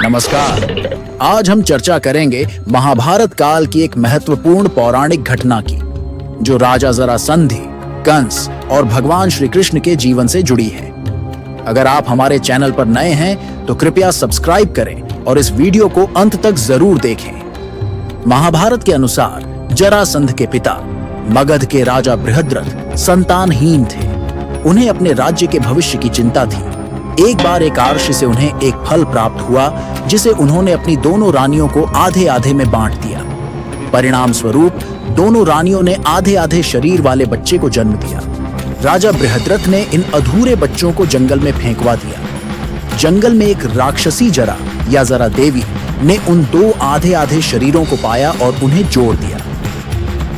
नमस्कार। आज हम चर्चा करेंगे महाभारत काल की एक महत्वपूर्ण पौराणिक घटना की, जो राजा जरासंधि, कंस और भगवान श्री कृष्ण के जीवन से जुड़ी है। अगर आप हमारे चैनल पर नए हैं तो कृपया सब्सक्राइब करें और इस वीडियो को अंत तक जरूर देखें। महाभारत के अनुसार जरासंध के पिता मगध के राजा बृहद्रथ संतानहीन थे। उन्हें अपने राज्य के भविष्य की चिंता थी। एक बार एक आर्ष से उन्हें एक फल प्राप्त हुआ, जिसे उन्होंने अपनी दोनों रानियों को आधे आधे में बांट दिया। परिणाम स्वरूप दोनों रानियों ने आधे आधे शरीर वाले बच्चे को जन्म दिया। राजा बृहद्रथ ने इन अधूरे बच्चों को जंगल में फेंकवा दिया। जंगल में एक राक्षसी जरा या जरा देवी ने उन दो आधे आधे शरीरों को पाया और उन्हें जोड़ दिया।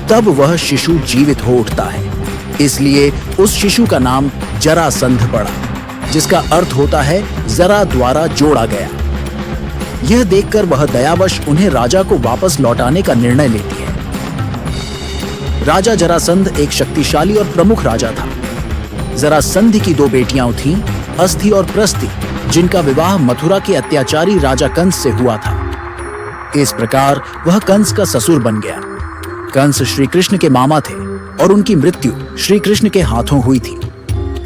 तब वह शिशु जीवित हो उठता है, इसलिए उस शिशु का नाम जरासंध पड़ा, जिसका अर्थ होता है जरा द्वारा जोड़ा गया। यह देखकर वह दयावश उन्हें राजा को वापस लौटाने का निर्णय लेती है। राजा जरासंध एक शक्तिशाली और प्रमुख राजा था। जरासंध की दो बेटियां थीं, अस्थि और प्रस्थि, जिनका विवाह मथुरा के अत्याचारी राजा कंस से हुआ था। इस प्रकार वह कंस का ससुर बन गया। कंस श्री कृष्ण के मामा थे और उनकी मृत्यु श्री कृष्ण के हाथों हुई थी।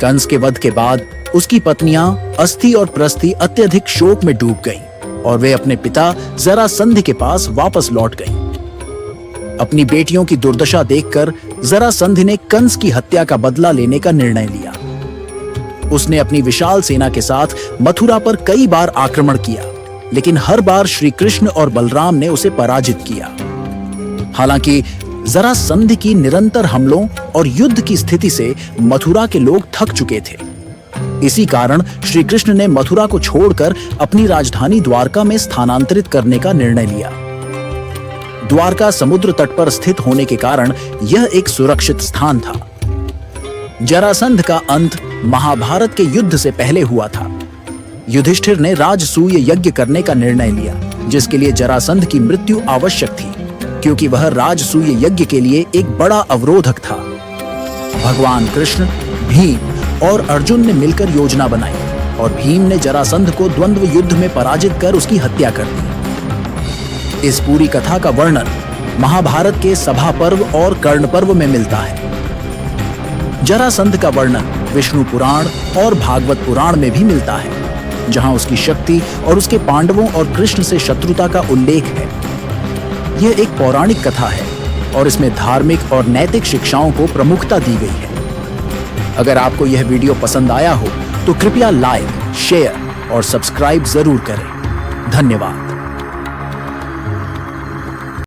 कंस के वध के बाद उसकी पत्नियां अस्थि और प्रस्थि अत्यधिक शोक में डूब गईं और वे अपने पिता जरासंध के पास वापस लौट गईं। अपनी बेटियों की दुर्दशा देखकर जरासंध ने कंस की हत्या का बदला लेने का निर्णय लिया। उसने अपनी विशाल सेना के साथ मथुरा पर कई बार आक्रमण किया, लेकिन हर बार श्री कृष्ण और बलराम ने उसे पराजित किया। हालांकि जरासंध की निरंतर हमलों और युद्ध की स्थिति से मथुरा के लोग थक चुके थे। इसी कारण श्री कृष्ण ने मथुरा को छोड़कर अपनी राजधानी द्वारका में स्थानांतरित करने का निर्णय लिया। द्वारका समुद्र तट पर स्थित होने के कारण यह एक सुरक्षित स्थान था। जरासंध का अंत महाभारत के युद्ध से पहले हुआ था। युधिष्ठिर ने राजसूय यज्ञ करने का निर्णय लिया, जिसके लिए जरासंध की मृत्यु आवश्यक थी, क्योंकि वह राजसूय यज्ञ के लिए एक बड़ा अवरोधक था। भगवान कृष्ण, भीम और अर्जुन ने मिलकर योजना बनाई और भीम ने जरासंध को द्वंद्व युद्ध में पराजित कर उसकी हत्या कर दी। इस पूरी कथा का वर्णन महाभारत के सभा पर्व और कर्ण पर्व में मिलता है। जरासंध का वर्णन विष्णु पुराण और भागवत पुराण में भी मिलता है, जहां उसकी शक्ति और उसके पांडवों और कृष्ण से शत्रुता का उल्लेख है। यह एक पौराणिक कथा है और इसमें धार्मिक और नैतिक शिक्षाओं को प्रमुखता दी गई है। अगर आपको यह वीडियो पसंद आया हो तो कृपया लाइक, शेयर और सब्सक्राइब जरूर करें। धन्यवाद।